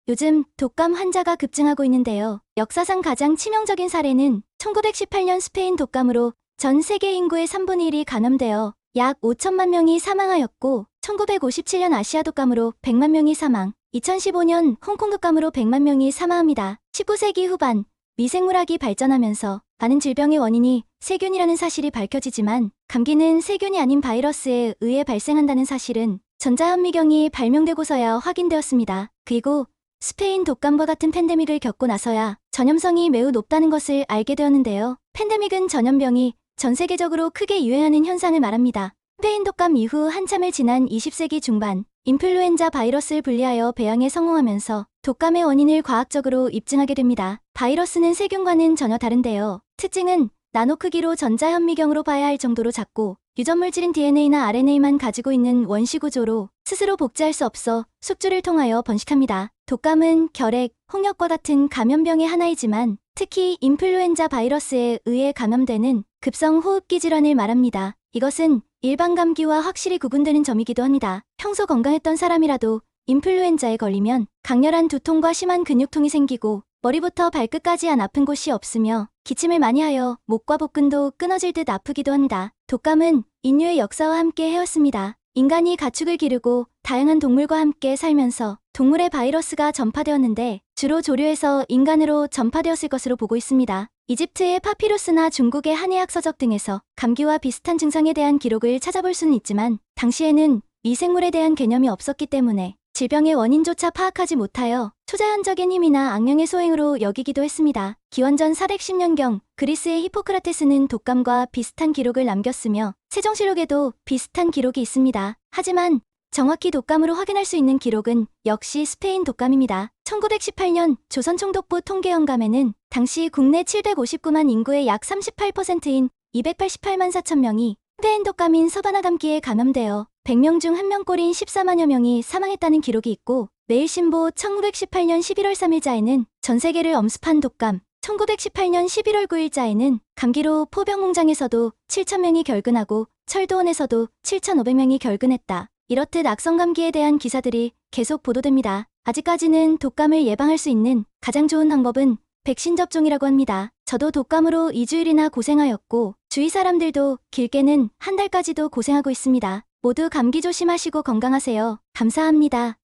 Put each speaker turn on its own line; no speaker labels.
요즘 독감 환자가 급증하고 있는데요. 역사상 가장 치명적인 사례는 1918년 스페인 독감으로 전 세계 인구의 3분의 1이 감염되어 약 5천만 명이 사망하였고, 1957년 아시아 독감으로 100만 명이 사망, 2015년 홍콩 독감으로 100만 명이 사망합니다. 19세기 후반 미생물학이 발전하면서 많은 질병의 원인이 세균이라는 사실이 밝혀지지만, 감기는 세균이 아닌 바이러스에 의해 발생한다는 사실은 전자현미경이 발명되고서야 확인되었습니다. 그리고 스페인 독감과 같은 팬데믹을 겪고 나서야 전염성이 매우 높다는 것을 알게 되었는데요. 팬데믹은 전염병이 전 세계적으로 크게 유행하는 현상을 말합니다. 스페인 독감 이후 한참을 지난 20세기 중반, 인플루엔자 바이러스를 분리하여 배양에 성공하면서 독감의 원인을 과학적으로 입증하게 됩니다. 바이러스는 세균과는 전혀 다른데요. 특징은 나노 크기로 전자현미경으로 봐야 할 정도로 작고, 유전물질인 DNA나 RNA만 가지고 있는 원시 구조로 스스로 복제할 수 없어 숙주를 통하여 번식합니다. 독감은 결핵, 홍역과 같은 감염병의 하나이지만, 특히 인플루엔자 바이러스에 의해 감염되는 급성 호흡기 질환을 말합니다. 이것은 일반 감기와 확실히 구분되는 점이기도 합니다. 평소 건강했던 사람이라도 인플루엔자에 걸리면 강렬한 두통과 심한 근육통이 생기고, 머리부터 발끝까지 안 아픈 곳이 없으며 기침을 많이 하여 목과 복근도 끊어질 듯 아프기도 합니다. 독감은 인류의 역사와 함께 해왔습니다. 인간이 가축을 기르고 다양한 동물과 함께 살면서 동물의 바이러스가 전파되었는데, 주로 조류에서 인간으로 전파되었을 것으로 보고 있습니다. 이집트의 파피루스나 중국의 한의학 서적 등에서 감기와 비슷한 증상에 대한 기록을 찾아볼 수는 있지만, 당시에는 미생물에 대한 개념이 없었기 때문에 질병의 원인조차 파악하지 못하여 초자연적인 힘이나 악령의 소행으로 여기기도 했습니다. 기원전 410년경 그리스의 히포크라테스는 독감과 비슷한 기록을 남겼으며, 세종실록에도 비슷한 기록이 있습니다. 하지만 정확히 독감으로 확인할 수 있는 기록은 역시 스페인 독감입니다. 1918년 조선총독부 통계영감에는 당시 국내 759만 인구의 약 38%인 288만 4천 명이 스페인 독감인 서바나 감기에 감염되어 100명 중 1명꼴인 14만여 명이 사망했다는 기록이 있고, 매일신보 1918년 11월 3일자에는 전 세계를 엄습한 독감, 1918년 11월 9일자에는 감기로 포병공장에서도 7,000명이 결근하고 철도원에서도 7,500명이 결근했다, 이렇듯 악성 감기에 대한 기사들이 계속 보도됩니다. 아직까지는 독감을 예방할 수 있는 가장 좋은 방법은 백신 접종이라고 합니다. 저도 독감으로 2주일이나 고생하였고, 주위 사람들도 길게는 한 달까지도 고생하고 있습니다. 모두 감기 조심하시고 건강하세요. 감사합니다.